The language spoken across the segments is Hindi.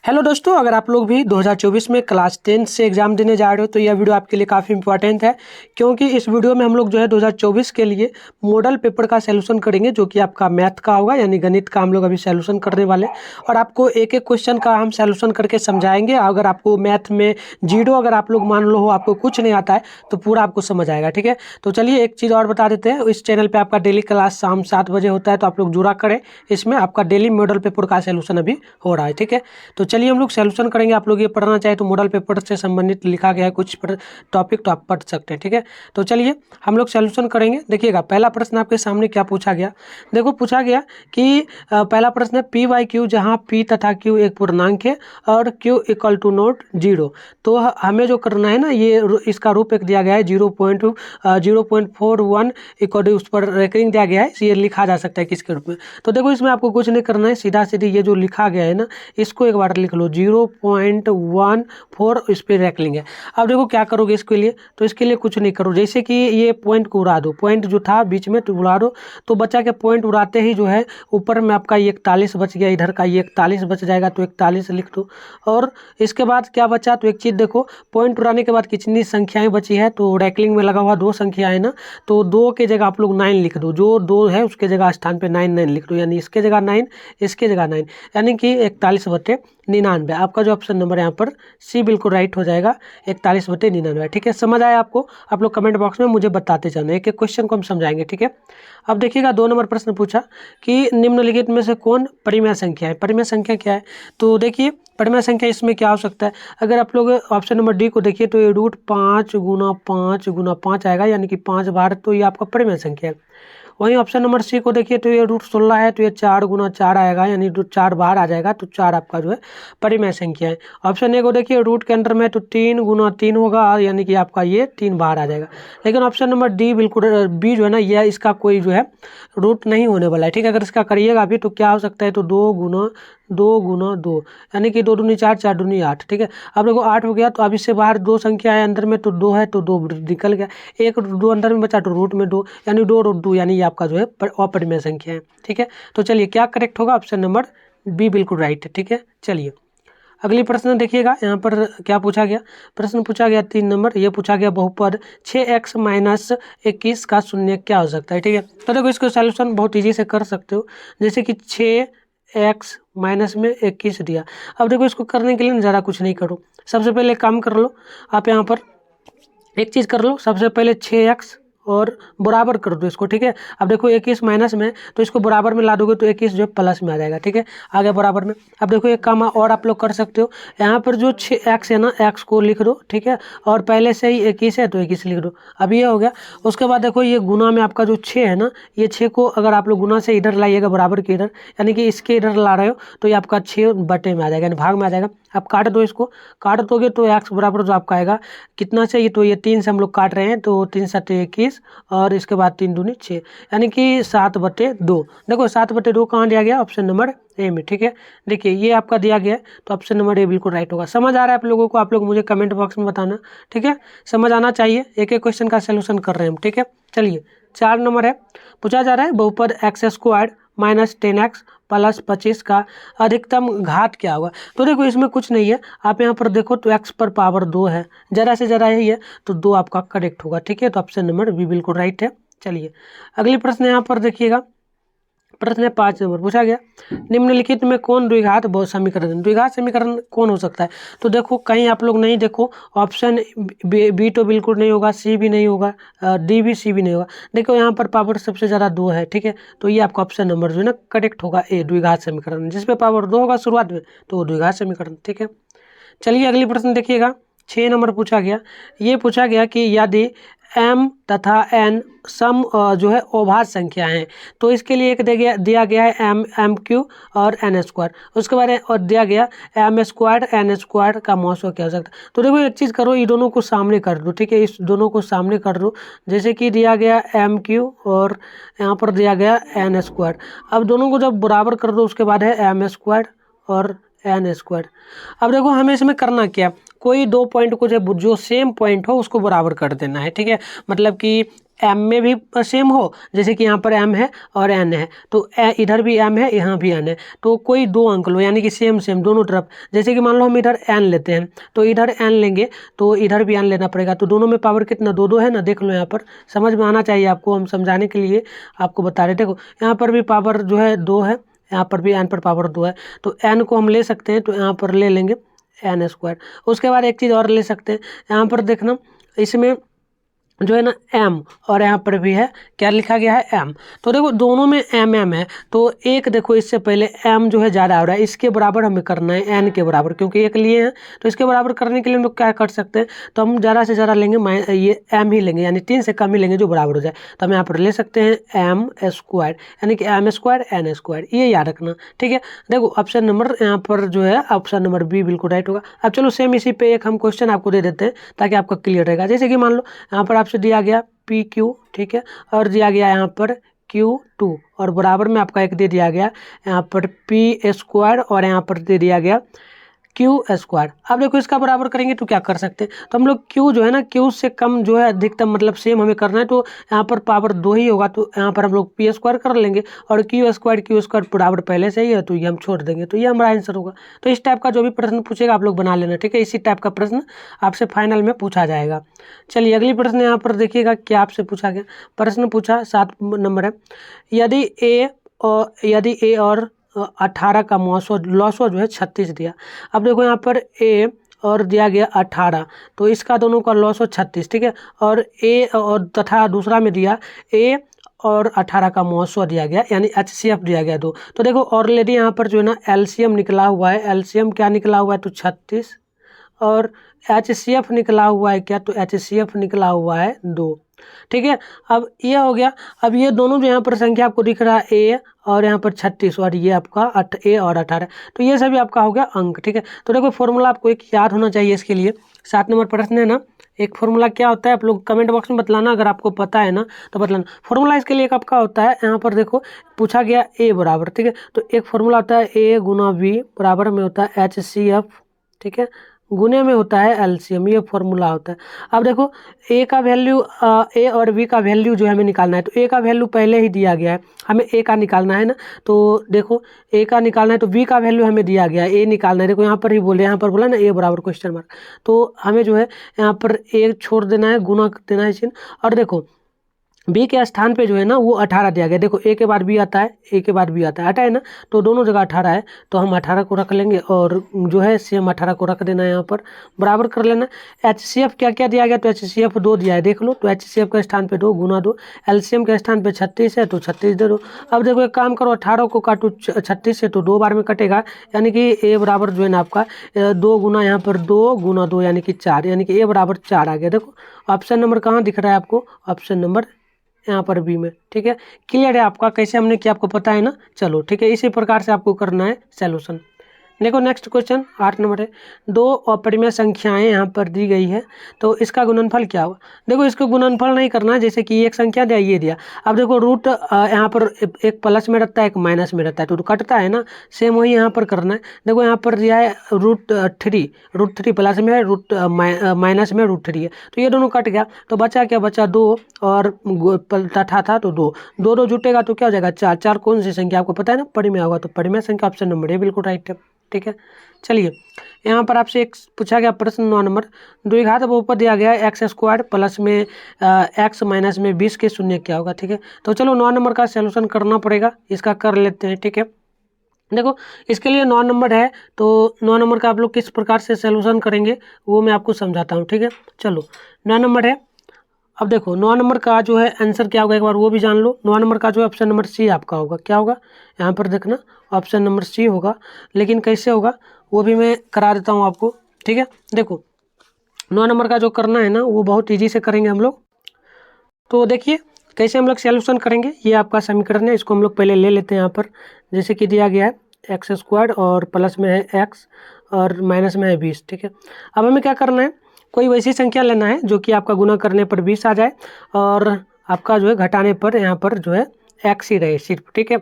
हेलो दोस्तों, अगर आप लोग भी 2024 में क्लास 10 से एग्ज़ाम देने जा रहे हो तो यह वीडियो आपके लिए काफ़ी इंपॉर्टेंट है, क्योंकि इस वीडियो में हम लोग जो है 2024 के लिए मॉडल पेपर का सॉल्यूशन करेंगे, जो कि आपका मैथ का होगा, यानी गणित का हम लोग अभी सॉल्यूशन करने वाले। और आपको एक एक क्वेश्चन का हम सॉल्यूशन करके समझाएंगे। अगर आपको मैथ में जीरो अगर आप लोग मान लो हो, आपको कुछ नहीं आता है, तो पूरा आपको समझ आएगा। ठीक है, तो चलिए एक चीज़ और बता देते हैं, इस चैनल पर आपका डेली क्लास शाम 7 बजे होता है, तो आप लोग जुड़ा करें। इसमें आपका डेली मॉडल पेपर का सॉल्यूशन अभी हो रहा है। ठीक है, तो चलिए हम लोग सॉल्यूशन करेंगे। आप लोग ये पढ़ना चाहे तो मॉडल पेपर से संबंधित लिखा गया है कुछ टॉपिक, तो आप पढ़ सकते हैं। ठीक है, तो चलिए हम लोग सॉल्यूशन करेंगे। देखिएगा, पहला प्रश्न आपके सामने क्या पूछा गया। देखो, पूछा गया कि पहला प्रश्न है पी बाई क्यू, जहाँ पी तथा क्यू एक पूर्णांक है और Q equal to not zero. तो हमें जो करना है ना, ये इसका रूप एक दिया गया है 0.41 इक्वल, उस पर रेकरिंग दिया गया है, ये लिखा जा सकता है किसके रूप में। तो देखो, इसमें आपको कुछ नहीं करना है, सीधा सीधी ये जो लिखा गया है ना, इसको एक बार लिख लो 0.14, इस पर रख लेंगे। अब देखो क्या करोगे इसके लिए, तो इसके लिए कुछ नहीं करो, जैसे कि ये पॉइंट को उड़ा दो, पॉइंट जो था बीच में तो उड़ा दो। तो बचा के पॉइंट उड़ाते ही जो है ऊपर में आपका ये 41 बच गया, इधर का ये 41 बच जाएगा, तो 41 लिख दो। और इसके बाद क्या बचा, तो एक चीज़ देखो, पॉइंट उड़ाने के बाद कितनी संख्याएं बची है, तो रैकलिंग में लगा हुआ 2 संख्या है ना, तो 2 के जगह आप लोग 9 लिख दो, जो 2 है उसके जगह स्थान पे 9 लिख दो, यानी इसके जगह 9, इसके जगह 9, यानी कि 41/99। आपका जो ऑप्शन नंबर यहाँ पर सी बिल्कुल राइट हो जाएगा, 41/99। ठीक है, समझ आया आपको? आप लोग कमेंट बॉक्स में मुझे बताते जाना, एक एक क्वेश्चन को हम समझाएंगे। ठीक है, अब देखिएगा 2 नंबर प्रश्न पूछा कि निम्नलिखित में से कौन परिमेय संख्या है। परिमेय संख्या क्या है, तो देखिए परिमेय संख्या इसमें क्या हो सकता है। अगर आप लोग ऑप्शन नंबर डी को देखिए तो ये √5 × 5 × 5 आएगा, यानी कि 5 बार, तो ये आपका परिमेय संख्या है। वहीं ऑप्शन नंबर सी को देखिए तो ये √16 है, तो ये 4 × 4 आएगा, यानी 4 बार आ जाएगा, तो 4 आपका जो है परिमेय संख्या है। ऑप्शन ए को देखिए रूट के अंदर में तो 3 × 3 होगा, यानी कि आपका ये 3 बार आ जाएगा। लेकिन ऑप्शन नंबर डी बिल्कुल बी जो है ना, यह इसका कोई जो है रूट नहीं होने वाला है। ठीक है, अगर इसका करिएगा अभी तो क्या हो सकता है, तो 2 × 2, यानी कि 2 दूनी 4, 4 दूनी 8। ठीक है, अब देखो 8 हो गया, तो अब इससे बाहर 2 संख्या है अंदर में, तो 2 है, तो 2 निकल गया, 1 2 अंदर में बचा, तो रूट में 2, यानी 2 √2, यानी ये आपका जो है अपरिमेय संख्या है। ठीक है, तो चलिए क्या करेक्ट होगा, ऑप्शन नंबर बी बिल्कुल राइट है। ठीक है, चलिए अगली प्रश्न देखिएगा, यहाँ पर क्या पूछा गया। प्रश्न पूछा गया 3 नंबर, ये पूछा गया बहुपद 6x - 21 का शून्य क्या हो सकता है। ठीक है, तो देखो इसको सॉल्यूशन बहुत ईजी से कर सकते हो, जैसे कि 6x - 21 दिया। अब देखो इसको करने के लिए ज़्यादा कुछ नहीं करो, सबसे पहले काम कर लो आप, यहाँ पर एक चीज़ कर लो, सबसे पहले 6x और बराबर कर दो इसको। ठीक है, अब देखो 21 माइनस में, तो इसको बराबर में ला दोगे तो 21 जो है प्लस में आ जाएगा। ठीक है, आ गया बराबर में। अब देखो एक काम और आप लोग कर सकते हो, यहाँ पर जो 6x है ना, x को लिख दो। ठीक है, और पहले से ही 21 है तो 21 लिख दो। अब ये हो गया। उसके बाद देखो ये गुना में आपका जो 6 है ना, ये 6 को अगर आप लोग गुना से इधर लाइएगा बराबर के इधर, यानी कि इसके इधर ला रहे हो, तो ये आपका 6 बटे में आ जाएगा, यानी भाग में आ जाएगा। आप काट दो, इसको काट दोगे तो x बराबर जो आपका आएगा कितना चाहिए, तो ये 3 से हम लोग काट रहे हैं, तो 3 × 7 = 21, और इसके बाद 3 दूनी 6, यानी कि 7/2। देखो 7/2 कहाँ दिया गया, ऑप्शन नंबर ए में। ठीक है, देखिए ये आपका दिया गया है, तो ऑप्शन नंबर ए बिल्कुल राइट होगा। समझ आ रहा है आप लोगों को? आप लोग मुझे कमेंट बॉक्स में बताना। ठीक है, समझ आना चाहिए, एक एक क्वेश्चन का सोल्यूशन कर रहे हैं हम। ठीक है, चलिए 4 नंबर है, पूछा जा रहा है बहुपद x² - 10x + 25 का अधिकतम घात क्या होगा। तो देखो इसमें कुछ नहीं है, आप यहाँ पर देखो तो x पर पावर 2 है, ज़रा से ज़रा यही है, तो 2 आपका करेक्ट होगा। ठीक है, तो ऑप्शन नंबर बी बिल्कुल राइट है। चलिए अगली प्रश्न यहाँ पर देखिएगा, प्रश्न 5 नंबर पूछा गया, निम्नलिखित में कौन द्विघात बहु समीकरण, द्विघात समीकरण कौन हो सकता है। तो देखो कहीं आप लोग नहीं देखो, ऑप्शन बी तो बिल्कुल नहीं होगा, सी भी नहीं होगा, डी भी, सी भी नहीं होगा। देखो यहाँ पर पावर सबसे ज़्यादा 2 है। ठीक है, तो ये आपका ऑप्शन नंबर जो है ना करेक्ट होगा, ए द्विघात समीकरण, जिसपे पावर 2 होगा शुरुआत में, तो वो द्विघात समीकरण। ठीक है, चलिए अगली प्रश्न देखिएगा, 6 नंबर पूछा गया, ये पूछा गया कि यदि m तथा n सम जो है अभाज्य संख्या हैं, तो इसके लिए एक दिया गया है m³ और n², उसके बाद और दिया गया m² n² का मौसम क्या हो सकता है। तो देखो एक चीज़ करो, ये दोनों को सामने कर दो। ठीक है, इस दोनों को सामने कर दो, जैसे कि दिया गया m³ और यहाँ पर दिया गया n²। अब दोनों को जब बराबर कर दो, उसके बाद है m² और n²। अब देखो हमें इसमें करना क्या, कोई 2 पॉइंट को जो सेम पॉइंट हो उसको बराबर कर देना है। ठीक है, मतलब कि एम में भी सेम हो, जैसे कि यहाँ पर एम है और एन है, तो इधर भी एम है, यहाँ भी एन है, तो कोई दो अंक लो, यानी कि सेम सेम दोनों तरफ। जैसे कि मान लो हम इधर एन लेते हैं, तो इधर एन लेंगे तो इधर भी एन लेना पड़ेगा, तो दोनों में पावर कितना, दो दो है ना। देख लो यहाँ पर, समझ में आना चाहिए आपको, हम समझाने के लिए आपको बता रहे। देखो यहाँ पर भी पावर जो है 2 है, यहाँ पर भी एन पर पावर 2 है, तो एन को हम ले सकते हैं, तो यहाँ पर ले लेंगे एन स्क्वायर। उसके बाद एक चीज़ और ले सकते हैं, यहाँ पर देखना इसमें जो है ना एम, और यहाँ पर भी है क्या लिखा गया है एम, तो देखो दोनों में एम एम है, तो एक देखो इससे पहले एम जो है ज़्यादा हो रहा है, इसके बराबर हमें करना है एन के बराबर, क्योंकि एक लिए हैं तो इसके बराबर करने के लिए हम लोग क्या कर सकते हैं, तो हम ज़्यादा से ज़्यादा लेंगे, ये एम ही लेंगे, यानी 3 से कम ही लेंगे जो बराबर हो जाए। तो हम यहाँ पर ले सकते हैं एम स्क्वायर, यानी कि एम स्क्वायर एन स्क्वायर, ये याद रखना, ठीक है। देखो ऑप्शन नंबर यहाँ पर जो है ऑप्शन नंबर बी बिल्कुल राइट होगा। अब चलो सेम इसी पे एक हम क्वेश्चन आपको दे देते हैं ताकि आपका क्लियर रहेगा। जैसे कि मान लो यहाँ पर आपसे दिया गया पी क्यू, ठीक है, और दिया गया यहाँ पर Q2, और बराबर में आपका एक दे दिया गया यहाँ पर पी स्क्वायर, और यहाँ पर दे दिया गया क्यू स्क्वायर। अब देखो इसका बराबर करेंगे तो क्या कर सकते हैं, तो हम लोग Q जो है ना, Q से कम जो है अधिकतम मतलब सेम हमें करना है, तो यहाँ पर पावर 2 ही होगा, तो यहाँ पर हम लोग पी स्क्वायर कर लेंगे, और क्यू स्क्वायर बराबर पहले से ही है, तो ये हम छोड़ देंगे, तो ये हमारा आंसर होगा। तो इस टाइप का जो भी प्रश्न पूछेगा आप लोग बना लेना, ठीक है, इसी टाइप का प्रश्न आपसे फाइनल में पूछा जाएगा। चलिए अगली प्रश्न यहाँ पर देखिएगा क्या आपसे पूछा गया। प्रश्न पूछा 7 नंबर है, यदि ए और 18 का लॉसो जो है 36 दिया। अब देखो यहाँ पर ए और दिया गया 18, तो इसका दोनों का लॉसो 36, ठीक है, और ए और तथा दूसरा में दिया ए और 18 का महोत्सव दिया गया, यानी HCF दिया गया 2। तो देखो ऑलरेडी यहाँ पर जो है ना LCM निकला हुआ है, LCM क्या निकला हुआ है, तो 36, और HCF निकला हुआ है क्या, तो HCF निकला हुआ है 2, ठीक है। अब ये हो गया। अब ये दोनों जो यहाँ पर संख्या आपको दिख रहा है ए और यहाँ पर 36, और ये आपका ए और 18, तो ये सभी आपका हो गया अंक, ठीक है। तो देखो फॉर्मूला आपको एक याद होना चाहिए इसके लिए। 7 नंबर प्रश्न है ना, एक फॉर्मूला क्या होता है आप लोग कमेंट बॉक्स में बतलाना, अगर आपको पता है ना तो बतलाना। फॉर्मूला इसके लिए एक आपका होता है, यहाँ पर देखो पूछा गया ए बराबर, ठीक है, तो एक फॉर्मूला होता है ए गुना बी बराबर में होता है HCF, ठीक है, गुने में होता है LCM, ये फॉर्मूला होता है। अब देखो ए का वैल्यू ए और बी का वैल्यू जो हमें निकालना है, तो ए का वैल्यू पहले ही दिया गया है, हमें ए का निकालना है ना, तो देखो ए का निकालना है, तो बी का वैल्यू हमें दिया गया है, ए निकालना है। देखो यहाँ पर ही बोले, यहाँ पर बोला ना ए बराबर क्वेश्चन मार्क, तो हमें जो है यहाँ पर ए छोड़ देना है, गुना देना है चिन्ह, और देखो बी के स्थान पे जो है ना वो 18 दिया गया। देखो ए के बाद बी आता है, ए के बाद बी आता है, है ना, तो दोनों जगह 18 है, तो हम 18 को रख लेंगे, और जो है सेम 18 को रख देना है, यहाँ पर बराबर कर लेना। HCF क्या क्या दिया गया, तो HCF 2 दिया है, देख लो, तो HCF के स्थान पे 2 गुना 2, LCM के स्थान पे 36 है, तो 36 दे दो। अब देखो एक काम करो, 18 को काटो 36 से, तो 2 बार में कटेगा, यानी कि ए बराबर जो है ना आपका 2 गुना यहाँ पर 2 गुना 2 यानी कि 4, यानी कि ए बराबर 4 आ गया। देखो ऑप्शन नंबर कहाँ दिख रहा है आपको, ऑप्शन नंबर यहाँ पर बी में, ठीक है। क्लियर है आपका कैसे हमने किया, आपको पता है ना। चलो ठीक है, इसी प्रकार से आपको करना है सॉल्यूशन। देखो नेक्स्ट क्वेश्चन 8 नंबर है, 2 अपरिमेय संख्याएं यहाँ पर दी गई है, तो इसका गुणनफल क्या होगा। देखो इसको गुणनफल नहीं करना है, जैसे कि एक संख्या दिया ये दिया, अब देखो रूट यहाँ पर एक प्लस में रहता है एक माइनस में रहता है, तो कटता है ना, सेम वही यहाँ पर करना है। देखो यहाँ पर दिया है रूट थ्री प्लस में है, रूट माइनस में √3 है, तो ये दोनों कट गया, तो बचा क्या, बचा 2, और तथा था तो 2 जुटेगा तो क्या हो जाएगा 4। 4 कौन सी संख्या आपको पता है ना, परिमेय होगा, तो परिमेय संख्या ऑप्शन नंबर ए बिल्कुल राइट है, ठीक है। चलिए यहाँ पर आपसे एक पूछा गया प्रश्न 9 नंबर, द्विघात बहुपद दिया गया है x² प्लस में x माइनस में 20 के शून्य क्या होगा, ठीक है। तो चलो 9 नंबर का सॉल्यूशन करना पड़ेगा, इसका कर लेते हैं, ठीक है। देखो इसके लिए 9 नंबर है, तो 9 नंबर का आप लोग किस प्रकार से सॉल्यूशन करेंगे वो मैं आपको समझाता हूँ, ठीक है। चलो 9 नंबर है, अब देखो 9 नंबर का जो है आंसर क्या होगा एक बार वो भी जान लो। 9 नंबर का जो है ऑप्शन नंबर सी आपका होगा, क्या होगा यहाँ पर देखना, ऑप्शन नंबर सी होगा, लेकिन कैसे होगा वो भी मैं करा देता हूँ आपको, ठीक है। देखो 9 नंबर का जो करना है ना वो बहुत ईजी से करेंगे हम लोग। तो देखिए कैसे हम लोग सॉल्यूशन करेंगे, ये आपका समीकरण है, इसको हम लोग पहले ले लेते हैं यहाँ पर, जैसे कि दिया गया है x² और प्लस में है x और माइनस में है 20, ठीक है। अब हमें क्या करना है, कोई वैसी संख्या लेना है जो कि आपका गुना करने पर 20 आ जाए और आपका जो है घटाने पर यहाँ पर जो है x ही रहे सिर्फ, ठीक है।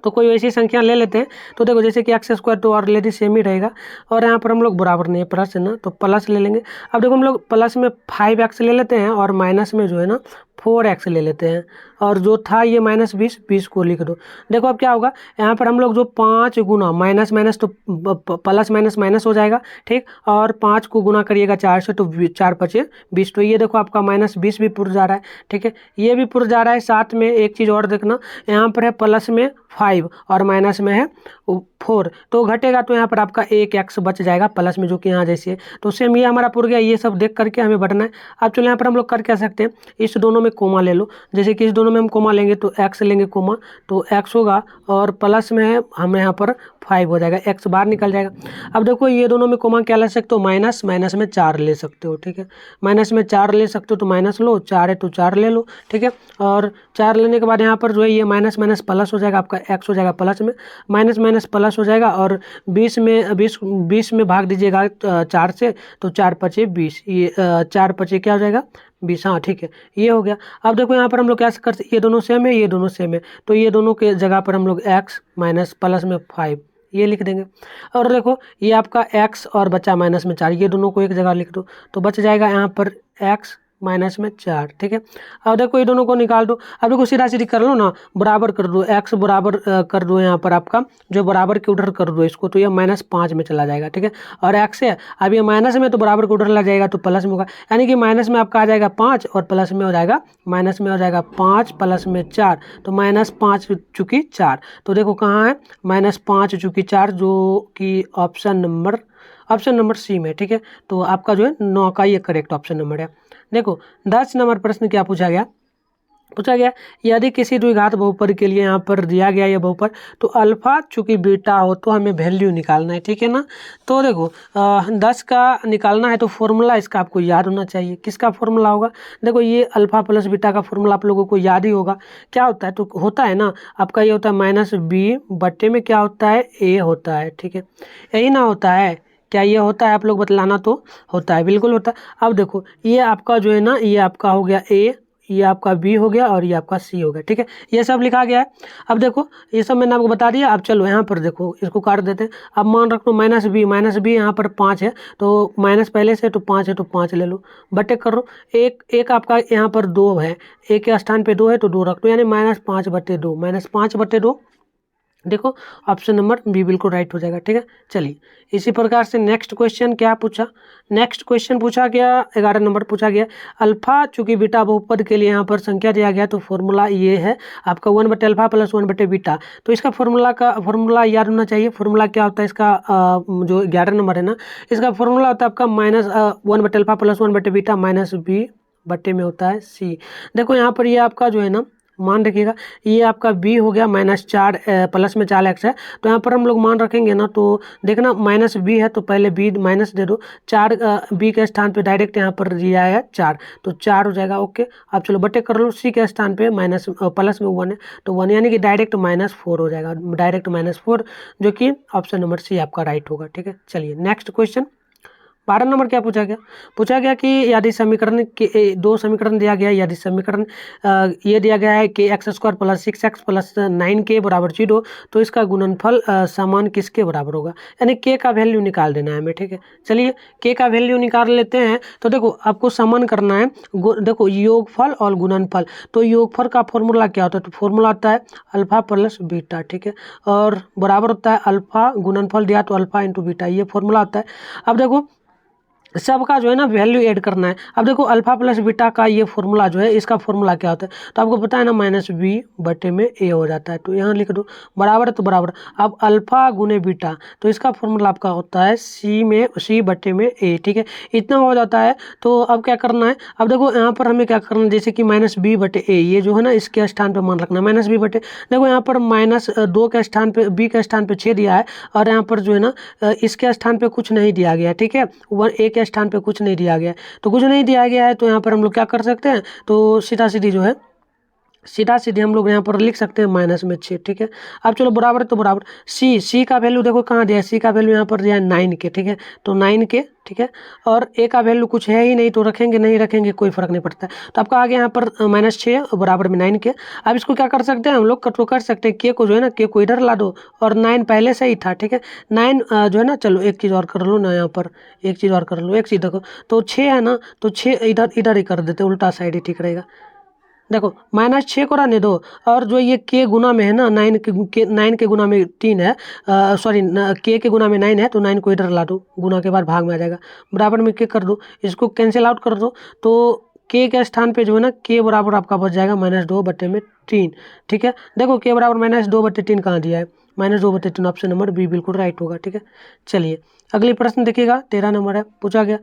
तो कोई वैसी संख्या ले लेते हैं, तो देखो जैसे कि x² तो ऑलरेडी सेम ही रहेगा, और यहाँ पर हम लोग बराबर नहीं है प्लस है ना, तो प्लस ले लेंगे। अब देखो हम लोग प्लस में 5x ले लेते हैं और माइनस में जो है ना 4x ले लेते हैं, और जो था ये -20, 20 को लिख दो। देखो अब क्या होगा, यहाँ पर हम लोग जो 5 गुना माइनस माइनस तो प्लस माइनस माइनस हो जाएगा, ठीक। और 5 को गुना करिएगा 4 से तो 4 पचे 20, तो ये देखो आपका -20 भी पुर जा रहा है, ठीक है, ये भी पुर जा रहा है। साथ में एक चीज़ और देखना, यहाँ पर है प्लस में 5 और माइनस में है 4, तो घटेगा तो यहाँ पर आपका 1x बच जाएगा प्लस में, जो कि यहाँ जैसे है। तो सेम ये हमारा पुर गया, ये सब देख करके हमें बढ़ना है। अब चलो यहाँ पर हम लोग कर क्या सकते हैं, इस दोनों में कोमा ले लो, जैसे कि इस दोनों में हम कोमा लेंगे तो x लेंगे कोमा, तो x होगा, और प्लस में है हम यहाँ पर 5 हो जाएगा, x बाहर निकल जाएगा। अब देखो ये दोनों में कोमा क्या ले सकते हो, माइनस, माइनस में 4 ले सकते हो, ठीक है, माइनस में 4 ले सकते हो, तो माइनस लो, 4 है तो 4 ले लो, ठीक है। और 4 लेने के बाद यहाँ पर जो है ये माइनस माइनस प्लस हो जाएगा, आपका x हो जाएगा प्लस में, माइनस माइनस प्लस हो जाएगा, और 20 में भाग दीजिएगा 4 से, तो 4 पचे 20, ये 4 पचे क्या हो जाएगा 20, हाँ ठीक है, ये हो गया। अब देखो यहाँ पर हम लोग क्या कर सकते, ये दोनों सेम है, ये दोनों सेम है, तो ये दोनों के जगह पर हम लोग x माइनस प्लस में 5 ये लिख देंगे। और देखो ये आपका x और बचा माइनस में 4, ये दोनों को एक जगह लिख दो, तो बच जाएगा यहाँ पर x माइनस में 4, ठीक है। अब देखो ये दोनों को निकाल दो। अब देखो सीधा सीधी कर लो ना, बराबर कर दो, x बराबर कर दो यहाँ पर आपका, जो बराबर के उधर कर दो इसको, तो ये -5 में चला जाएगा, ठीक है। और x है, अब ये माइनस में तो बराबर के उधर लग जाएगा, तो प्लस में होगा, यानी कि माइनस में आपका आ जाएगा 5 और प्लस में हो जाएगा, माइनस में हो जाएगा 5 प्लस में 4, तो -5 चूँकि 4, तो देखो कहाँ है, -5 चूँकि 4, जो कि ऑप्शन नंबर सी में, ठीक है। तो आपका जो है 9 का ये करेक्ट ऑप्शन नंबर है। देखो 10 नंबर प्रश्न क्या पूछा गया, यदि किसी द्विघात बहुपद के लिए यहाँ पर दिया गया ये बहुपद, तो अल्फा चूंकि बीटा हो तो हमें वैल्यू निकालना है, ठीक है ना। तो देखो 10 का निकालना है, तो फॉर्मूला इसका आपको याद होना चाहिए। किसका फॉर्मूला होगा, देखो ये अल्फा प्लस बीटा का फॉर्मूला आप लोगों को याद ही होगा। क्या होता है, तो होता है ना आपका, ये होता है -b बट्टे में क्या होता है, a होता है, ठीक है, यही ना होता है। क्या ये होता है, आप लोग बतलाना, तो होता है, बिल्कुल होता है। अब देखो ये आपका जो है ना, ये आपका हो गया A, ये आपका B हो गया, और ये आपका C हो गया, ठीक है, ये सब लिखा गया है। अब देखो ये सब मैंने आपको बता दिया। अब चलो यहाँ पर देखो, इसको काट देते हैं। अब मान रख लो -b यहाँ पर 5 है, तो माइनस पहले से, तो 5 है तो 5 ले लो, बटे कर लो। एक आपका यहाँ पर 2 है, एक के स्थान पे 2 है तो 2 रख दो, यानी -5/2, -5/2। देखो ऑप्शन नंबर बी बिल्कुल राइट हो जाएगा, ठीक है। चलिए इसी प्रकार से नेक्स्ट क्वेश्चन क्या पूछा, नेक्स्ट क्वेश्चन पूछा गया 11 नंबर पूछा गया, अल्फा चूंकि बीटा बहुपद के लिए यहाँ पर संख्या दिया गया, तो फॉर्मूला ये है आपका 1/अल्फा प्लस 1/बीटा। तो इसका फॉर्मूला याद होना चाहिए। फॉर्मूला क्या होता है इसका, जो 11 नंबर है ना, इसका फॉर्मूला होता है आपका -1/अल्फा प्लस 1/बीटा माइनस b बट्टे में होता है c। देखो यहाँ पर ये आपका जो है ना, मान रखिएगा, ये आपका b हो गया -4 प्लस में 4x है, तो यहाँ पर हम लोग मान रखेंगे ना, तो देखना -b है तो पहले b माइनस दे दो, 4 b के स्थान पे डायरेक्ट यहाँ पर दिया है 4, तो 4 हो जाएगा, ओके। अब चलो बटे कर लो, c के स्थान पे प्लस में 1 है, तो 1 यानी कि डायरेक्ट -4 हो जाएगा, डायरेक्ट -4, जो कि ऑप्शन नंबर सी आपका राइट होगा, ठीक है। चलिए नेक्स्ट क्वेश्चन 12 नंबर क्या पूछा गया कि यदि समीकरण के 2 समीकरण दिया गया, यदि समीकरण ये दिया गया है कि x² + 6x + 9k = 0, तो इसका गुणनफल समान किसके बराबर होगा, यानी k का वैल्यू निकाल देना है हमें, ठीक है। चलिए k का वैल्यू निकाल लेते हैं। तो देखो आपको समान करना है, देखो योगफल और गुणनफल, तो योगफल का फॉर्मूला क्या होता है, तो फॉर्मूला होता है अल्फा प्लस बीटा, ठीक है, और बराबर होता है अल्फा, गुणनफल दिया तो अल्फा इंटू बीटा, ये फॉर्मूला होता है। अब देखो सबका जो है ना वैल्यू ऐड करना है। अब देखो अल्फा प्लस बीटा का ये फॉर्मूला जो है, इसका फॉर्मूला क्या होता है, तो आपको पता है ना -b बटे में a हो जाता है, तो यहाँ लिख दो, बराबर है तो बराबर। अब अल्फा गुने बीटा, तो इसका फॉर्मूला आपका होता है c बटे में a, ठीक है, इतना हो जाता है। तो अब क्या करना है, अब देखो यहाँ पर हमें क्या करना है, जैसे कि -b बटे a, ये जो है ना इसके स्थान पर मान रखना है -b बटे, देखो यहाँ पर -2 के स्थान पे, b के स्थान पे 6 दिया है, और यहाँ पर जो है ना इसके स्थान पे कुछ नहीं दिया गया, ठीक है, a के स्थान पे कुछ नहीं दिया गया है, तो कुछ नहीं दिया गया है, तो यहाँ पर हम लोग क्या कर सकते हैं, तो सीधा सीधी जो है, सीधा सीधे हम लोग यहाँ पर लिख सकते हैं -6, ठीक है। अब चलो बराबर तो बराबर, सी का वैल्यू देखो कहाँ दिया है, सी का वैल्यू यहाँ पर दिया है 9k, ठीक है, तो 9k, ठीक है, और a का वैल्यू कुछ है ही नहीं, तो रखेंगे नहीं रखेंगे कोई फर्क नहीं पड़ता है। तो आपका आगे यहाँ पर -6 बराबर में 9k। अब इसको क्या कर सकते हैं हम लोग, तो कर सकते हैं k को जो है ना, k को इधर ला दो, और 9 पहले से ही था, ठीक है, 9 जो है ना, चलो एक चीज़ और कर लो ना, यहाँ पर एक चीज़ और कर लो, एक चीज़ देखो, तो 6 है ना, तो 6 इधर ही कर देते, उल्टा साइड ही ठीक रहेगा, देखो -6 को रहने दो, और जो ये के गुना में है ना 9 के गुना में 3 है, सॉरी के गुना में 9 है, तो 9 को इधर ला दो, गुना के बाद भाग में आ जाएगा, बराबर में के कर दो, इसको कैंसिल आउट कर दो, तो के स्थान पे जो है ना के बराबर आपका बच जाएगा -2/3। ठीक है, देखो के बराबर -2/3 कहाँ दिया है, -2/3, ऑप्शन नंबर बी बिल्कुल राइट होगा। ठीक है, चलिए अगली प्रश्न देखिएगा, 13 नंबर है, पूछा गया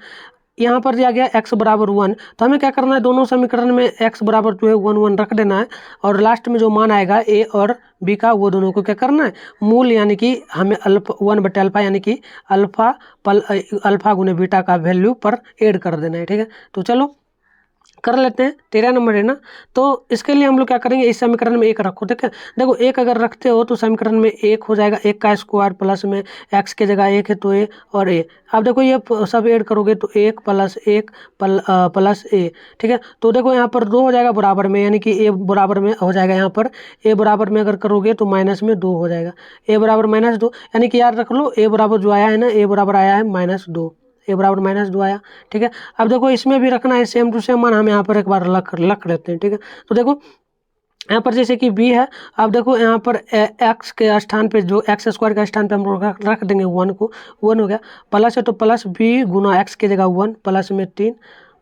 यहाँ पर दिया गया x बराबर 1, तो हमें क्या करना है, दोनों समीकरण में x बराबर जो है 1 रख देना है, और लास्ट में जो मान आएगा a और b का, वो दोनों को क्या करना है, मूल यानी कि हमें अल्फा 1/अल्फा यानी कि अल्फा गुने बीटा का वैल्यू पर ऐड कर देना है। ठीक है, तो चलो कर लेते हैं, 13 नंबर है ना, तो इसके लिए हम लोग क्या करेंगे, इस समीकरण में 1 रखो। ठीक है, देखो 1 अगर रखते हो तो समीकरण में 1 हो जाएगा, 1 का स्क्वायर प्लस में x के जगह 1 है तो a और a। अब देखो ये सब ऐड करोगे तो 1 + 1 प्लस a। ठीक है, तो देखो यहाँ पर 2 हो जाएगा बराबर में, यानी कि a बराबर में हो जाएगा, यहाँ पर a बराबर में अगर करोगे तो माइनस में 2 हो जाएगा, a बराबर -2, यानी कि याद रख लो a बराबर जो आया है ना, a बराबर आया है -2, ए बराबर -2 आया। ठीक है, अब देखो इसमें भी रखना है सेम टू सेम मान, हम यहाँ पर एक बार रख लेते हैं। ठीक है, तो देखो यहाँ पर जैसे कि b है, अब देखो यहाँ पर x के स्थान पे, जो x² के स्थान पे हम लोग रख देंगे 1 को, 1 हो गया, प्लस है तो प्लस b गुना x के जगह 1 प्लस में 3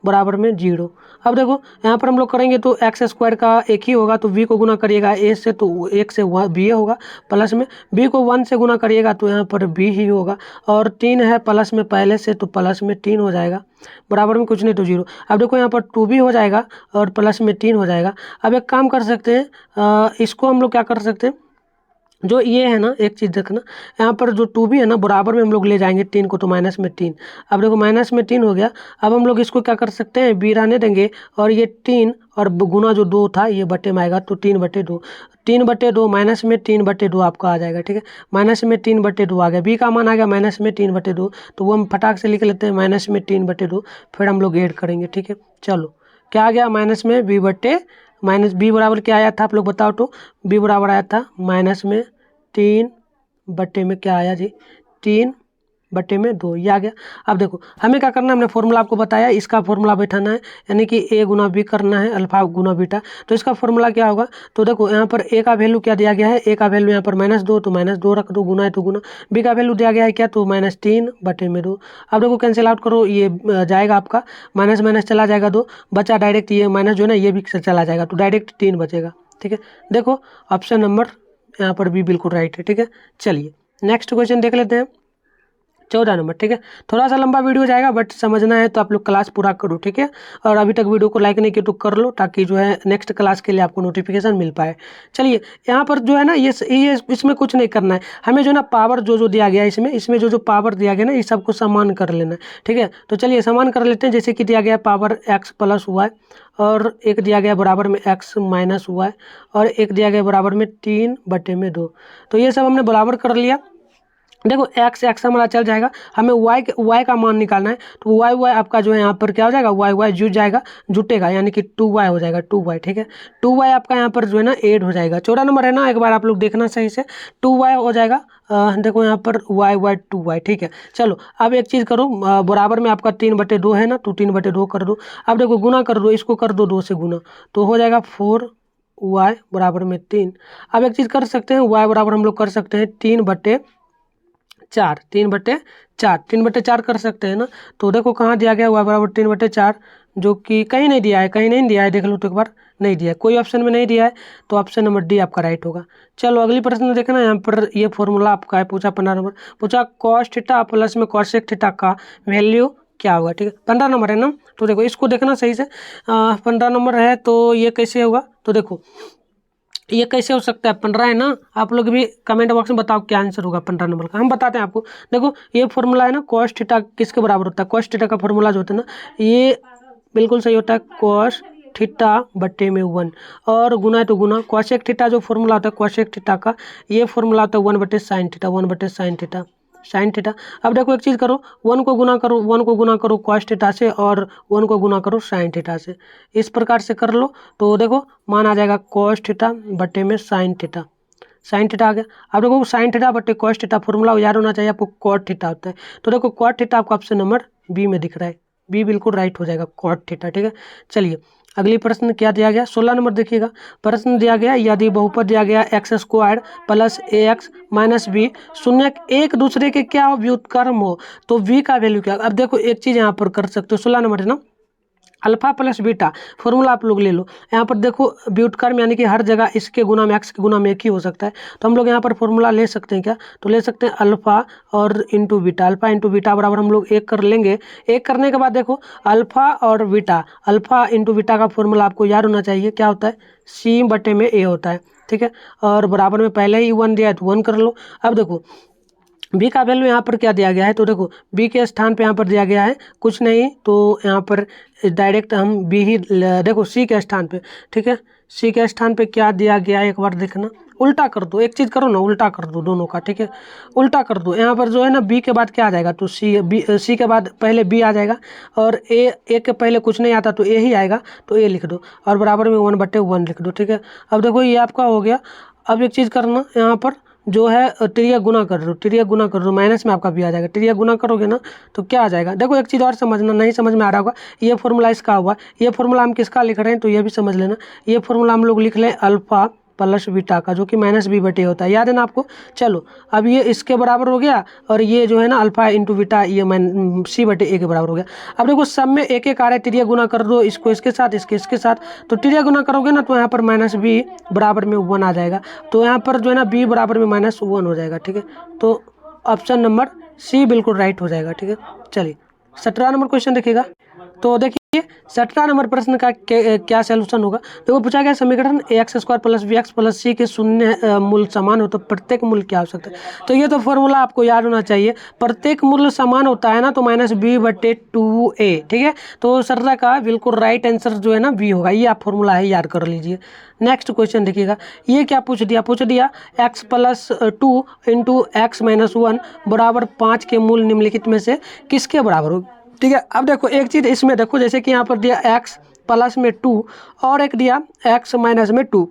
बराबर में 0। अब देखो यहाँ पर हम लोग करेंगे तो x² का एक ही होगा, तो v को गुना करिएगा a से तो 1 से b होगा, प्लस में b को 1 से गुना करिएगा तो यहाँ पर b ही होगा, और 3 है प्लस में पहले से तो प्लस में 3 हो जाएगा, बराबर में कुछ नहीं तो 0। अब देखो यहाँ पर 2b हो जाएगा और प्लस में 3 हो जाएगा। अब एक काम कर सकते हैं, इसको हम लोग क्या कर सकते हैं, जो ये है ना, एक चीज़ देखना, यहाँ पर जो 2b है ना, बराबर में हम लोग ले जाएंगे 3 को, तो -3। अब देखो -3 हो गया, अब हम लोग इसको क्या कर सकते हैं, b रहने देंगे, और ये 3 और गुना जो 2 था ये बटे में आएगा, तो 3/2, 3/2 -3/2 आपका आ जाएगा। ठीक है, -3/2 आ गया, b का मान आ गया -3/2, तो वो हम फटाक से लिख लेते हैं -3/2, फिर हम लोग ऐड करेंगे। ठीक है, चलो क्या आ गया, -b बराबर क्या आया था, आप लोग बताओ तो, b बराबर आया था -3/में क्या आया जी, 3/2, ये आ गया। अब देखो हमें क्या करना है, हमने फॉर्मूला आपको बताया, इसका फॉर्मूला बैठाना है, यानी कि a गुना b करना है, अल्फा गुना बीटा, तो इसका फॉर्मूला क्या होगा, तो देखो यहाँ पर a का वैल्यू क्या दिया गया है, a का वैल्यू यहाँ पर -2, तो -2 रख दो, गुना है तो गुना, b का वैल्यू दिया गया है क्या, तो -3/2। अब देखो कैंसिल आउट करो, ये जाएगा आपका, माइनस माइनस चला जाएगा 2, बचा डायरेक्ट ये माइनस जो है ना, ये भी चला जाएगा, तो डायरेक्ट 3 बचेगा। ठीक है, देखो ऑप्शन नंबर यहाँ पर भी बिल्कुल राइट है। ठीक है, चलिए नेक्स्ट क्वेश्चन देख लेते हैं, 14 नंबर। ठीक है, थोड़ा सा लंबा वीडियो जाएगा, बट समझना है तो आप लोग क्लास पूरा करो। ठीक है, और अभी तक वीडियो को लाइक नहीं किया तो कर लो, ताकि जो है नेक्स्ट क्लास के लिए आपको नोटिफिकेशन मिल पाए। चलिए यहाँ पर जो है ना, ये इसमें कुछ नहीं करना है, हमें जो है ना पावर जो दिया गया है, इसमें जो पावर दिया गया ना, इस सबको समान कर लेना है। ठीक है, तो चलिए समान कर लेते हैं, जैसे कि दिया गया पावर x + y, और एक दिया गया बराबर में x - y, और एक दिया गया बराबर में 3/2, तो ये सब हमने बराबर कर लिया। देखो x हमारा चल जाएगा, हमें y का मान निकालना है, तो y आपका जो है यहाँ पर क्या हो जाएगा, y जुट जाएगा, जुटेगा, यानी कि 2y हो जाएगा, 2y। ठीक है, 2y आपका यहाँ पर जो है ना ऐड हो जाएगा, 14 नंबर है ना, एक बार आप लोग देखना सही से, 2y हो जाएगा, देखो यहाँ पर y 2y। ठीक है, चलो अब एक चीज़ करो, बराबर में आपका 3/2 है ना, तो 3/2 कर दो, अब देखो गुना कर दो, इसको कर दो 2 से गुना, तो हो जाएगा 4y बराबर में 3। अब एक चीज़ कर सकते हैं, y बराबर हम लोग कर सकते हैं 3/4, 3/4 कर सकते हैं ना, तो देखो कहाँ दिया गया, y बराबर 3/4, जो कि कहीं नहीं दिया है, देख लो तो एक बार, नहीं दिया है, कोई ऑप्शन में नहीं दिया है, तो ऑप्शन नंबर डी आपका राइट होगा। चलो अगली प्रश्न देखना, यहाँ पर ये फॉर्मूला आपका है, पूछा 15 नंबर, पूछा cos थीटा प्लस में cosec थीटा का वैल्यू क्या होगा। ठीक है, 15 नंबर है ना, तो देखो इसको देखना सही से, 15 नंबर है, तो ये कैसे होगा, तो देखो ये कैसे हो सकता है, 15 है ना, आप लोग भी कमेंट बॉक्स में बताओ क्या आंसर होगा 15 नंबर का, हम बताते हैं आपको। देखो ये फॉर्मूला है ना, cos थीटा किसके बराबर होता है, cos थीटा का फॉर्मूला जो होता है ना, ये बिल्कुल सही होता है cos θ/1, और गुना है तो गुना, cosec थीटा जो फॉर्मूला होता है cosec थीटा का, ये फॉर्मूला होता है 1/sin theta, 1/sin theta, sine theta. अब देखो एक चीज़ करो, 1 को गुना करो cos थीटा से, और 1 को गुना करो साइन थीटा से, इस प्रकार से कर लो, तो देखो मान आ जाएगा cos θ/में साइन थीटा, साइन थीटा आ गया। अब देखो साइन थीटा/cos cos थीटा फॉर्मूला याद होना चाहिए आपको, cot थीटा होता है, तो देखो cot थीटा आपका ऑप्शन नंबर बी में दिख रहा है, बी बिल्कुल राइट हो जाएगा, cot थीटा। ठीक है, चलिए अगली प्रश्न क्या दिया गया, 16 नंबर देखिएगा। प्रश्न दिया गया यदि बहुपद दिया गया एक्स स्क्वायर प्लस ए एक्स माइनस बी शून्य एक दूसरे के क्या व्युत्क्रम हो तो v का वैल्यू क्या। अब देखो एक चीज़ यहाँ पर कर सकते हो, 16 नंबर है ना, अल्फा प्लस बीटा फॉर्मूला आप लोग ले लो। यहाँ पर देखो व्युत्क्रम यानी कि हर जगह इसके गुना में एक्स के गुना में एक ही हो सकता है, तो हम लोग यहाँ पर फॉर्मूला ले सकते हैं क्या, तो ले सकते हैं अल्फा और into beta. Alpha into beta बराबर हम लोग एक कर लेंगे। एक करने के बाद देखो अल्फा और बीटा, अल्फा इंटू बीटा का फॉर्मूला आपको याद होना चाहिए, क्या होता है, सी बटे में ए होता है, ठीक है। और बराबर में पहले ही 1 दिया है तो 1 कर लो। अब देखो बी का वैल्यू यहाँ पर क्या दिया गया है, तो देखो बी के स्थान पे यहाँ पर दिया गया है कुछ नहीं, तो यहाँ पर डायरेक्ट हम बी ही देखो सी के स्थान पे, ठीक है, सी के स्थान पे क्या दिया गया है एक बार देखना, उल्टा कर दो, एक चीज़ करो ना, उल्टा कर दो दोनों का, ठीक है, उल्टा कर दो। यहाँ पर जो है ना बी के बाद क्या आ जाएगा, तो सी के बाद पहले बी आ जाएगा और ए के पहले कुछ नहीं आता तो ए ही आएगा, तो ए लिख दो और बराबर में 1/1 लिख दो, ठीक है। अब देखो ये आपका हो गया। अब एक चीज़ करना, यहाँ पर जो है त्रिया गुना कर दो, त्रिया गुना कर दो, माइनस में आपका भी आ जाएगा, त्रिया गुना करोगे ना तो क्या आ जाएगा। देखो एक चीज़ और समझना, नहीं समझ में आ रहा होगा, ये फॉर्मूला इसका हुआ, ये फॉर्मूला हम किसका लिख रहे हैं तो ये भी समझ लेना। ये फॉर्मूला हम लोग लिख लें अल्फा प्लस बीटा का, जो कि माइनस बी बटे होता है, याद है ना आपको। चलो अब ये इसके बराबर हो गया और ये जो है ना अल्फा इंटू बीटा ये सी बटे ए के बराबर हो गया। अब देखो सब में एक एक आ रहा है, त्रिया गुना कर दो, इसको इसके साथ इसके साथ, तो त्रिया गुना करोगे ना तो यहाँ पर माइनस बी बराबर में 1 आ जाएगा, तो यहाँ पर जो है ना बी बराबर में -1 हो जाएगा, ठीक है। तो ऑप्शन नंबर सी बिल्कुल राइट हो जाएगा, ठीक है। चलिए 17 नंबर क्वेश्चन देखिएगा। तो देखिए 17 नंबर प्रश्न का क्या सलूशन होगा। देखो पूछा गया समीकरण a x square plus b x plus c के शून्य मूल समान हो तो प्रत्येक मूल क्या हो सकता है। तो ये तो फॉर्मूला आपको याद होना चाहिए, प्रत्येक मूल समान होता है ना तो -b/2a, ठीक है। तो सर का बिल्कुल राइट आंसर जो है ना बी होगा, ये आप फॉर्मूला है याद कर लीजिए। नेक्स्ट क्वेश्चन देखिएगा, ये क्या पूछ दिया x + 2 × x - 1 बराबर 5 के मूल निम्नलिखित में से किसके बराबर हो, ठीक है। अब देखो एक चीज़ इसमें देखो, जैसे कि यहाँ पर दिया x प्लस में 2 और एक दिया x माइनस में 2,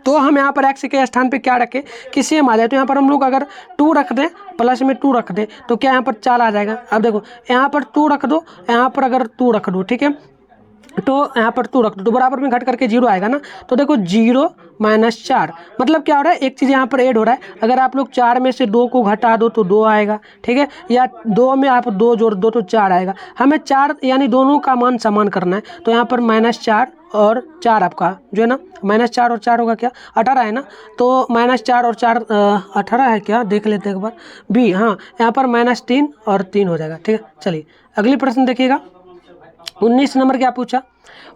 तो हम यहाँ पर x के स्थान पे क्या रखें कि सेम आ जाए, तो यहाँ पर हम लोग अगर 2 रख दें प्लस में 2 रख दें तो क्या यहाँ पर 4 आ जाएगा। अब देखो यहाँ पर 2 रख दो, यहाँ पर अगर 2 रख दो, ठीक है, तो यहाँ पर 2 रख दो तो बराबर में घट करके 0 आएगा ना, तो देखो 0 - 4 मतलब क्या हो रहा है, एक चीज़ यहाँ पर ऐड हो रहा है, अगर आप लोग 4 में से 2 को घटा दो तो 2 आएगा, ठीक है, या 2 में आप 2 जोड़ दो तो 4 आएगा। हमें 4 यानी दोनों का मान समान करना है, तो यहाँ पर -4 और 4 आपका जो है ना, -4 और 4 होगा क्या, 18 है ना, तो -4 और 4 18 है क्या, देख लेते हैं एक बार बी, हाँ यहाँ पर -3 और 3 हो जाएगा, ठीक है। चलिए अगली प्रश्न देखिएगा। 19 नंबर क्या पूछा,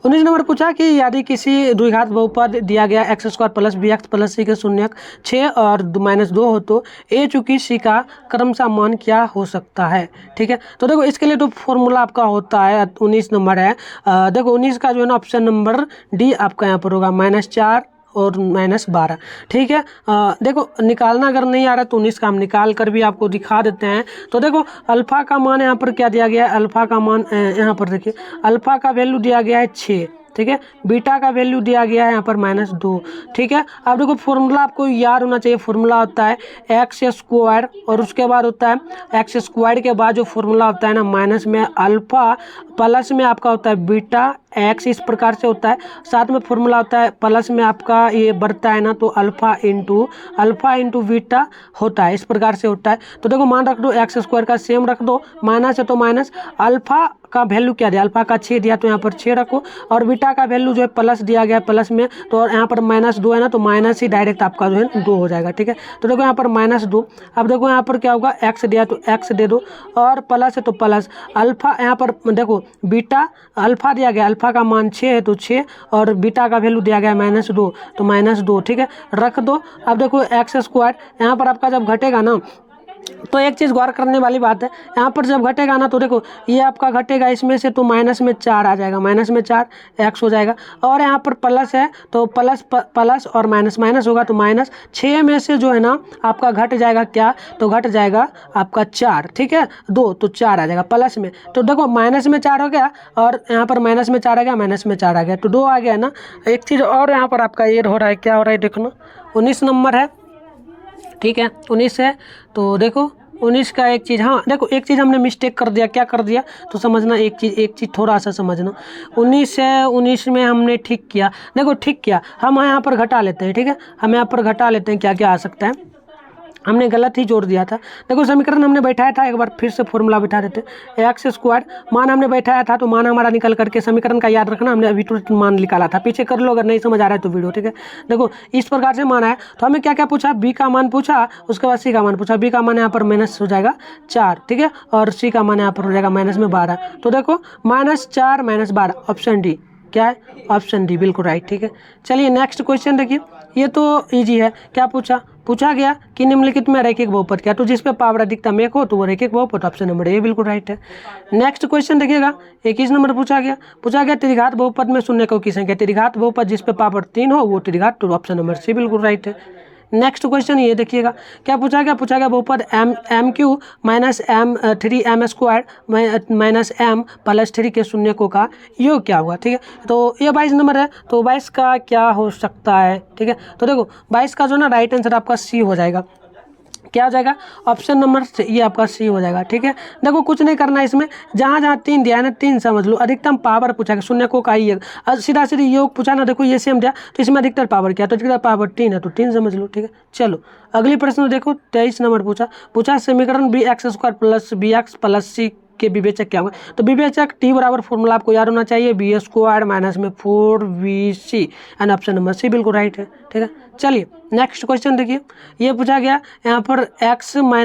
19 नंबर पूछा कि यदि किसी द्विघात बहुपद दिया गया x square plus b x plus c के शून्यक 6 और -2 हो तो a चूंकि c का क्रमशः मान क्या हो सकता है, ठीक है। तो देखो इसके लिए तो फॉर्मूला आपका होता है, 19 नंबर है, देखो 19 का जो है ना ऑप्शन नंबर डी आपका यहाँ पर होगा, -4 और -12, ठीक है। देखो निकालना अगर नहीं आ रहा तो 19 का हम निकाल कर भी आपको दिखा देते हैं। तो देखो अल्फ़ा का मान यहाँ पर क्या दिया गया है, अल्फ़ा का मान यहाँ पर देखिए, अल्फ़ा का वैल्यू दिया गया है 6, ठीक है, बीटा का वैल्यू दिया गया है यहाँ पर -2, ठीक है। अब देखो फॉर्मूला आपको याद होना चाहिए, फॉर्मूला होता है एक्स स्क्वायर और उसके बाद होता है एक्स स्क्वायर के बाद जो फॉर्मूला होता है ना माइनस में अल्फ़ा प्लस में आपका होता है बीटा एक्स, इस प्रकार से होता है, साथ में फॉर्मूला होता है प्लस में आपका ये बढ़ता है ना तो अल्फ़ा इंटू बीटा होता है, इस प्रकार से होता है। तो देखो मान रख दो एक्स स्क्वायर का सेम रख दो, माइनस है तो माइनस, अल्फ़ा का वैल्यू क्या दिया, अल्फ़ा का 6 दिया तो यहाँ पर 6 रखो, और बीटा का वैल्यू जो है प्लस दिया गया है प्लस में, तो यहाँ पर -2 है ना तो माइनस ही डायरेक्ट आपका जो है 2 हो जाएगा, ठीक है। तो देखो यहाँ पर -2, अब देखो यहाँ पर क्या होगा, एक्स दिया तो एक्स दे दो और प्लस है तो प्लस, अल्फ़ा यहाँ पर देखो बीटा अल्फ़ा दिया गया, अल्फ़ा का मान 6 है तो 6 और बीटा का वैल्यू दिया गया -2 तो -2, ठीक है, रख दो। अब देखो एक्स स्क्वायर यहाँ पर आपका जब घटेगा ना तो एक चीज़ गौर करने वाली बात है, यहाँ पर जब घटेगा ना तो देखो ये आपका घटेगा इसमें से तो -4 आ जाएगा, -4 एक्स हो जाएगा, और यहाँ पर प्लस है तो प्लस और माइनस होगा तो -6 में से जो है ना आपका घट जाएगा क्या, तो घट जाएगा आपका 4, ठीक है, 2 तो 4 आ जाएगा प्लस में, तो देखो माइनस में 4 हो गया और यहाँ पर माइनस में 4 आ गया, माइनस में 4 आ गया तो 2 आ गया ना। एक चीज़ और यहाँ पर आपका ये हो रहा है, क्या हो रहा है देखो ना, 19 नंबर है, ठीक है 19 है, तो देखो 19 का एक चीज़, हाँ देखो एक चीज़ हमने मिस्टेक कर दिया, क्या कर दिया तो समझना, एक चीज़ थोड़ा सा समझना। 19 है, 19 में हमने ठीक किया, देखो ठीक किया, हम यहाँ पर घटा लेते हैं, ठीक है, हम यहाँ पर घटा लेते हैं क्या क्या आ सकता है, हमने गलत ही जोड़ दिया था। देखो समीकरण हमने बैठाया था, एक बार फिर से फॉर्मूला बैठा देते हैं। एक्स स्क्वायर मान हमने बैठाया था, तो मान हमारा निकल करके, समीकरण का याद रखना, हमने अभी तुरंत मान निकाला था, पीछे कर लो अगर नहीं समझ आ रहा है तो वीडियो, ठीक है। देखो इस प्रकार से मान आया, तो हमें क्या क्या पूछा, बी का मान पूछा, उसके बाद सी का मान पूछा। बी का मान यहाँ पर माइनस हो जाएगा 4, ठीक है, और सी का मान यहाँ पर हो जाएगा माइनस में 12। तो देखो -4 -12, ऑप्शन डी क्या है, ऑप्शन डी बिल्कुल राइट, ठीक है। चलिए नेक्स्ट क्वेश्चन देखिए, ये तो इजी है। क्या पूछा गया कि निम्नलिखित में रैखिक बहुपद क्या, तो जिस पे पावर अधिकतम 1 हो तो वो रैखिक बहुपद, ऑप्शन नंबर ए बिल्कुल राइट है। नेक्स्ट क्वेश्चन देखिएगा, 21 नंबर पूछा गया त्रिघात बहुपद में शून्य की संख्या, त्रिघात बहुपद जिस पे पावर 3 हो वो त्रिघात, तो ऑप्शन नंबर सी बिल्कुल राइट है। नेक्स्ट क्वेश्चन ये देखिएगा, क्या पूछा गया बहुपद m³ -m3 m² -m +3 के शून्यकों का योग क्या हुआ, ठीक है। तो ये 22 नंबर है, तो 22 का क्या हो सकता है, ठीक है। तो देखो 22 का जो ना राइट आंसर आपका सी हो जाएगा, क्या हो जाएगा, ऑप्शन नंबर ये आपका सी हो जाएगा, ठीक है। देखो कुछ नहीं करना है इसमें, जहाँ जहाँ 3 दिया है ना 3 समझ लो, अधिकतम पावर पूछा गया, शून्य को का योग, सीधा सीधा योग पूछा ना, देखो ये सेम दिया, तो इसमें अधिकतर पावर क्या, तो अधिकतर पावर 3 है, तो 3 समझ लो, ठीक है। चलो अगली प्रश्न देखो, 23 नंबर पूछा समीकरण bx² + bx + c के विवेचक क्या होगा, तो विवेचक टी बराबर फॉर्मूला आपको याद होना चाहिए, b² माइनस में 4bc, and option number C बिल्कुल राइट है, ठीक है। चलिए नेक्स्ट क्वेश्चन देखिए, ये पूछा गया यहाँ पर x - y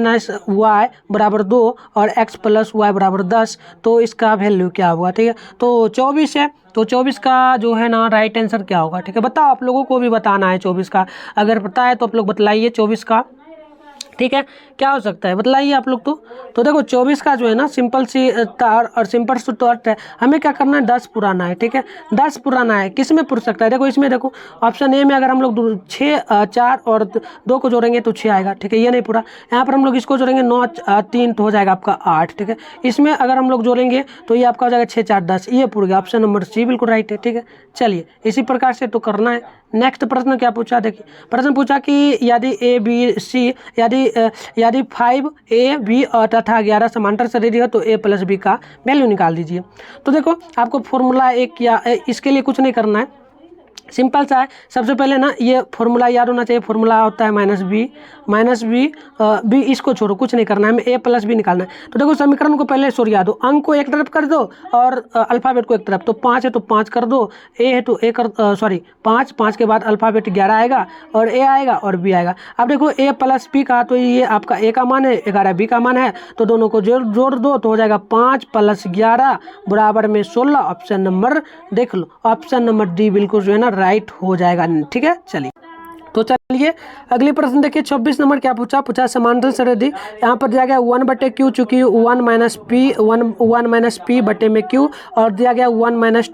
= 2 और x + y = 10, तो इसका वैल्यू क्या होगा, ठीक है। तो 24 है, तो 24 का जो है ना राइट आंसर क्या होगा, ठीक है। बताओ, आप लोगों को भी बताना है 24 का, अगर पता है तो आप लोग बतलाइए 24 का, ठीक है, क्या हो सकता है बतलाइए आप लोग। तो देखो 24 का जो है ना सिंपल सी तार और सिंपल सी तौर है, हमें क्या करना है 10 पुराना है, ठीक है, 10 पुराना है, किस में पुर सकता है, देखो इसमें, देखो ऑप्शन ए में अगर हम लोग 6 4 और 2 को जोड़ेंगे तो 6 आएगा, ठीक है, ये नहीं पूरा। यहाँ पर हम लोग इसको जोड़ेंगे 9 3 तो हो जाएगा आपका 8, ठीक है। इसमें अगर हम लोग जोड़ेंगे तो ये आपका हो जाएगा 6 4 10, ये पूरा गया, ऑप्शन नंबर सी बिल्कुल राइट है, ठीक है। चलिए इसी प्रकार से तो करना है। नेक्स्ट प्रश्न क्या पूछा, देखिए प्रश्न पूछा कि यदि ए बी सी यदि 5a b तथा 11 समांतर श्रेणी हो तो a + b का वैल्यू निकाल दीजिए। तो देखो आपको फॉर्मूला एक या इसके लिए कुछ नहीं करना है, सिंपल सा है। सबसे पहले ना ये फॉर्मूला याद होना चाहिए, फॉर्मूला होता है -b इसको छोड़ो, कुछ नहीं करना है, हमें a + b निकालना है। तो देखो समीकरण को पहले सॉरी दो, अंक को एक तरफ कर दो और अल्फ़ाबेट को एक तरफ, तो 5 है तो 5 कर दो, a है तो a कर 5 के बाद अल्फ़ाबेट 11 आएगा और a आएगा और b आएगा। अब देखो a + b का, तो ये आपका a का मान है, 11 b का मान है, तो दोनों को जोड़ दो तो हो जाएगा 5 + 11 = 16, ऑप्शन नंबर देख लो, ऑप्शन नंबर डी बिल्कुल जो है ना राइट हो जाएगा, ठीक है। चलिए तो चलिए अगली प्रश्न देखिए, 26 नंबर क्या पूछा समांतर श्रेणी, यहाँ पर दिया गया 1/q, चूंकि 1 - p बटे में q, और दिया गया 1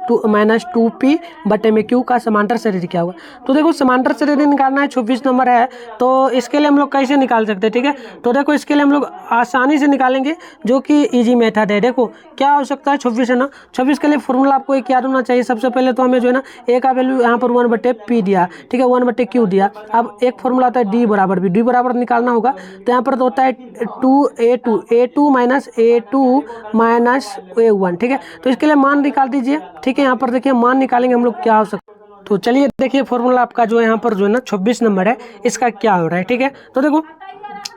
- 2p बटे में q का समांतर श्रेणी क्या होगा। तो देखो समांतर श्रेणी निकालना है, 26 नंबर है, तो इसके लिए हम लोग कैसे निकाल सकते हैं, ठीक है। तो देखो इसके लिए हम लोग आसानी से निकालेंगे, जो कि ईजी मेथड है। देखो क्या हो सकता है, 26 है ना, 26 के लिए फॉर्मूला आपको एक याद होना चाहिए। सबसे पहले तो हमें जो है ना a का वैल्यू यहाँ पर 1/p दिया, ठीक है, 1/q दिया। अब एक फॉर्मूला होता है d बराबर b, d बराबर निकालना होगा, तो यहाँ पर तो होता है 2a2 - a1, ठीक है। तो इसके लिए मान निकाल दीजिए, ठीक है। यहाँ पर देखिए मान निकालेंगे हम लोग, क्या हो सकता है। तो चलिए देखिए फॉर्मूला आपका जो है यहाँ पर जो है ना 26 नंबर है, इसका क्या हो रहा है, ठीक है। तो देखो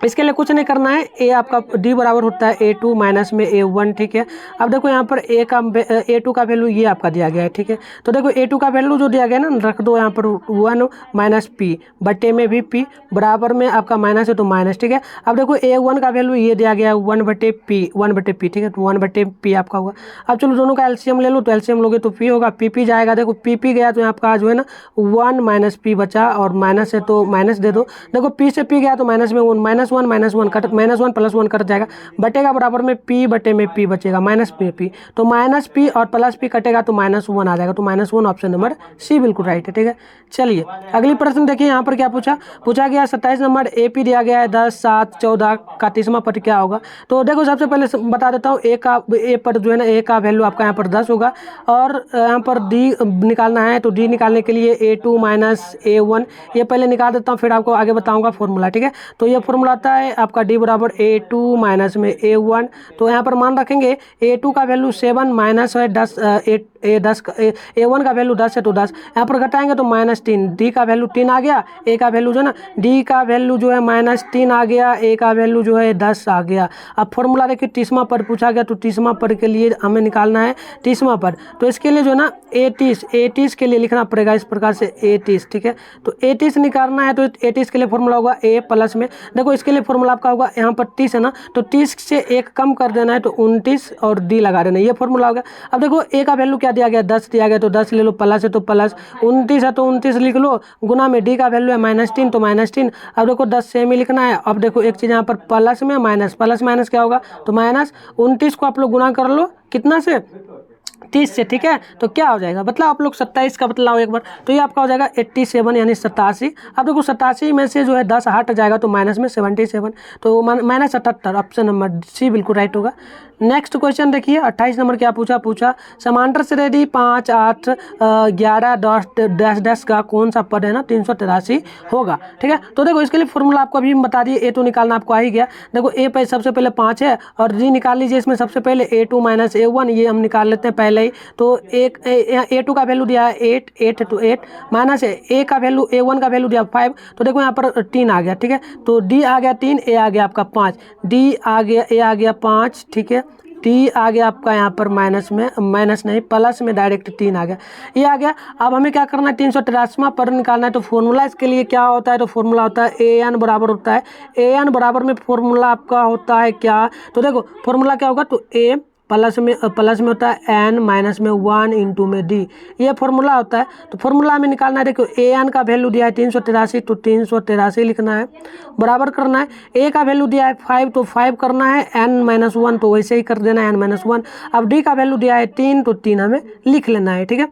इसके लिए कुछ नहीं करना है, a आपका d बराबर होता है a2 माइनस में a1, ठीक है। अब देखो यहाँ पर a2 का वैल्यू ये आपका दिया गया है, ठीक है। तो देखो a2 का वैल्यू जो दिया गया ना, रख दो यहाँ पर 1 - p बटे में भी p, बराबर में आपका माइनस है तो माइनस, ठीक है। अब देखो a1 का वैल्यू ये दिया गया है 1/p, ठीक है, तो 1/p आपका होगा। अब चलो दोनों का एलसीएम ले लो, तो एलसीएम लोगे तो p होगा, p जाएगा, देखो p गया तो आपका जो है ना 1 - p बचा, और माइनस है तो माइनस दे दो, देखो p से p गया तो माइनस में -1 कट, -1 + 1 कट जाएगा, बटेगा बराबर में p बटे में p बचेगा -p, तो -p और +p कटेगा तो -1 आ जाएगा, तो -1 ऑप्शन नंबर सी बिल्कुल राइट है, ठीक है। चलिए अगली प्रश्न देखिए, यहाँ पर क्या पूछा गया 27 नंबर AP दिया गया है 10 7 14 का 30वां पद क्या होगा। तो देखो सबसे पहले बता देता हूँ, ए पर जो है ना a का वैल्यू आपका यहाँ पर 10 होगा, और यहाँ पर d निकालना है, तो d निकालने के लिए a2 - a1 ये पहले निकाल देता हूँ, फिर आपको आगे बताऊँगा फॉर्मूला, ठीक है। तो ये फॉर्मूला फॉर्मूला आता है आपका डी बराबर A2 माइनस में A1। तो यहाँ पर मान रखेंगे A2 का वैल्यू 7 माइनस है 10, A1 का वैल्यू 10 है तो 10, यहाँ पर घटाएंगे तो -3, डी का वैल्यू 3 आ गया, ए का वैल्यू जो है ना, डी का वैल्यू जो है -3 आ गया, ए का वैल्यू जो है 10 आ गया। अब फॉर्मूला देखिए 30वां पद पूछा गया, तो 30वां पद के लिए हमें निकालना है 30वां पद। तो इसके लिए जो है ना 30 के लिए लिखना पड़ेगा इस प्रकार से 30, ठीक है। तो 30 निकालना है तो 30 के लिए फॉर्मूला होगा a प्लस में, देखो इसके लिए फॉर्मूला आपका होगा यहाँ पर 30 है ना, तो 30 से 1 कम कर देना है तो 29 और डी लगा देना है, ये फॉर्मूला हो गया। अब देखो a का वैल्यू क्या दिया गया, 10 दिया गया, तो 10 ले लो, प्लस है तो प्लस, 29 है तो 29 लिख लो, गुना में डी का वैल्यू है -3 तो -3। अब देखो 10 सेम ही लिखना है। अब देखो एक चीज़ यहाँ पर प्लस में माइनस, प्लस माइनस क्या होगा तो माइनस, 29 को आप लोग गुना कर लो कितना से, 30 से, ठीक है। तो क्या हो जाएगा, मतलब आप लोग 27 का बतलाओ एक बार, तो ये आपका हो जाएगा 87 यानी 87। अब देखो 87 में से जो है 10 हट जाएगा तो माइनस में 77, तो -78, ऑप्शन नंबर सी बिल्कुल राइट होगा। नेक्स्ट क्वेश्चन देखिए 28 नंबर क्या पूछा समांतर श्रेणी 5, 8, 11 डैश का कौन सा पद है ना 383 होगा, ठीक है। तो देखो इसके लिए फॉर्मूला आपको अभी बता दिए, ए तो निकालना आपको आ ही गया। देखो ए पे सबसे पहले 5 है और डी निकाल लीजिए, इसमें सबसे पहले A2 माइनस A1, ये हम निकाल लेते हैं पहले ही। तो एक A2 का वैल्यू दिया है 8 है तो 8 माइनस है ए का वैल्यू, A1 का वैल्यू दिया 5, तो देखो यहाँ पर 3 आ गया, ठीक है। तो डी आ गया 3, ए आ गया आपका 5, डी आ गया, ए आ गया 5, ठीक है। टी आ गया आपका यहाँ पर माइनस में, माइनस नहीं प्लस में डायरेक्ट 3 आ गया, ये आ गया। अब हमें क्या करना है 383वां पद निकालना है। तो फॉर्मूला इसके लिए क्या होता है, तो फॉर्मूला होता है AN बराबर होता है, AN बराबर में फॉर्मूला आपका होता है क्या, तो देखो फॉर्मूला क्या होगा, तो A प्लस में होता है n माइनस में 1 इंटू में d, ये फॉर्मूला होता है। तो फॉर्मूला हमें निकालना है, देखो an का वैल्यू दिया है 383 तो 383 लिखना है, बराबर करना है। a का वैल्यू दिया है 5 तो 5 करना है, n-1 तो वैसे ही कर देना है n-1। अब d का वैल्यू दिया है 3 तो 3 हमें लिख लेना है, ठीक है।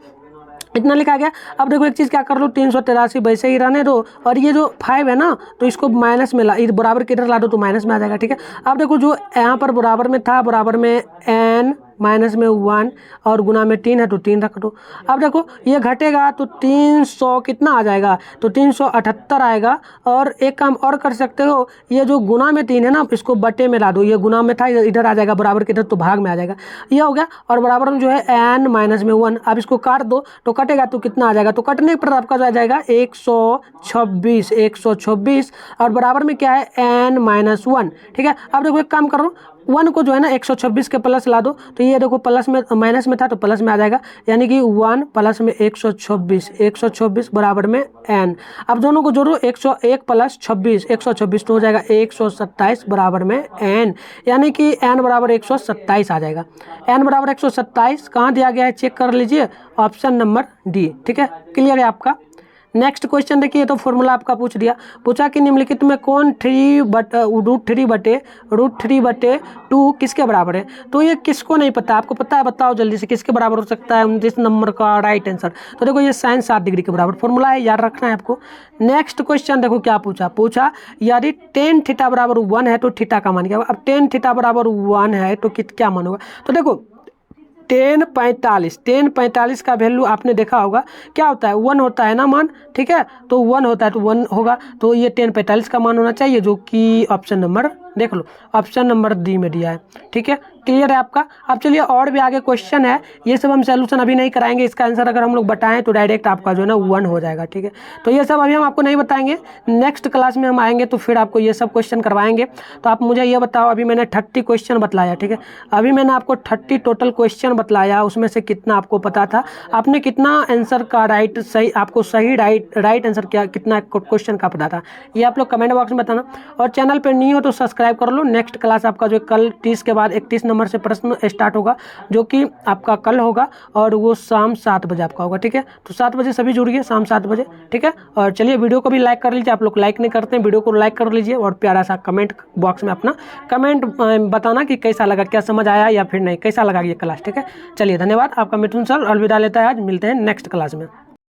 इतना लिखा गया। अब देखो एक चीज़ क्या कर लो, 383 वैसे ही रहने दो, और ये जो 5 है ना तो इसको माइनस में ला, बराबर किधर ला दो तो माइनस में आ जाएगा, ठीक है। अब देखो जो यहाँ पर बराबर में था, बराबर में n माइनस में 1 और गुना में 3 है तो 3 रख दो। अब देखो ये घटेगा तो 300 कितना आ जाएगा, तो 378 आएगा। और एक काम और कर सकते हो, ये जो गुना में 3 है ना इसको बटे में ला दो, ये गुना में था इधर आ जाएगा, बराबर किधर तो भाग में आ जाएगा, ये हो गया। और बराबर में जो है n माइनस में 1, अब इसको काट दो तो कटेगा तो कितना आ जाएगा, तो कटने पर आपका आ जाएगा 126 और बराबर में क्या है n-1, ठीक है। अब देखो एक काम करो, 1 को जो है ना 126 के प्लस ला दो, तो ये देखो प्लस में माइनस में था तो प्लस में आ जाएगा, यानी कि 1 प्लस में 126 बराबर में n। अब दोनों को जोड़ो, 101 प्लस 26 126 तो हो जाएगा 127 बराबर में n, यानी कि n बराबर 127 आ जाएगा। n बराबर 127 कहाँ दिया गया है चेक कर लीजिए, ऑप्शन नंबर डी, ठीक है। क्लियर है आपका। नेक्स्ट क्वेश्चन देखिए, तो फॉर्मूला आपका पूछा कि निम्नलिखित में कौन √3/2 किसके बराबर है। तो ये किसको नहीं पता, आपको पता है, बताओ जल्दी से किसके बराबर हो सकता है 29 नंबर का राइट आंसर। तो देखो ये sin 7 डिग्री के बराबर फॉर्मूला है, याद रखना है आपको। नेक्स्ट क्वेश्चन देखो क्या पूछा यदि tan थीटा बराबर 1 है तो थीटा का मान क्या होगा। अब tan थीटा बराबर 1 है तो क्या मान होगा, तो देखो tan 45 का वैल्यू आपने देखा होगा क्या होता है, 1 होता है ना मान, ठीक है। तो 1 होता है तो 1 होगा, तो ये tan 45 का मान होना चाहिए, जो कि ऑप्शन नंबर देख लो, ऑप्शन नंबर डी में दिया है, ठीक है। क्लियर है आपका। अब चलिए और भी आगे क्वेश्चन है, ये सब हम सोल्यूशन अभी नहीं कराएंगे, इसका आंसर अगर हम लोग बताएं तो डायरेक्ट आपका जो है ना 1 हो जाएगा, ठीक है। तो ये सब अभी हम आपको नहीं बताएंगे, नेक्स्ट क्लास में हम आएंगे तो फिर आपको ये सब क्वेश्चन करवाएंगे। तो आप मुझे ये बताओ, अभी मैंने 30 क्वेश्चन बतलाया, ठीक है। अभी मैंने आपको 30 टोटल क्वेश्चन बतलाया, उसमें से कितना आपको पता था, आपने कितना आंसर का सही आपको सही राइट आंसर क्या कितना क्वेश्चन का पता था, ये आप लोग कमेंट बॉक्स में बताना। और चैनल पर नहीं हो तो सब्सक्राइब कर लो। नेक्स्ट क्लास आपका जो कल 30 के बाद 31 नंबर से प्रश्न स्टार्ट होगा, जो कि आपका कल होगा, और वो शाम 7 बजे आपका होगा, ठीक है। तो 7 बजे सभी जुड़िए, शाम 7 बजे, ठीक है। और चलिए वीडियो को भी लाइक कर लीजिए, आप लोग लाइक नहीं करते हैं, वीडियो को लाइक कर लीजिए, और प्यारा सा कमेंट बॉक्स में अपना कमेंट बताना कि कैसा लगा, क्या समझ आया या फिर नहीं, कैसा लगा ये क्लास, ठीक है। चलिए धन्यवाद, आपका मिथुन सर अलविदा लेता है, आज मिलते हैं नेक्स्ट क्लास में।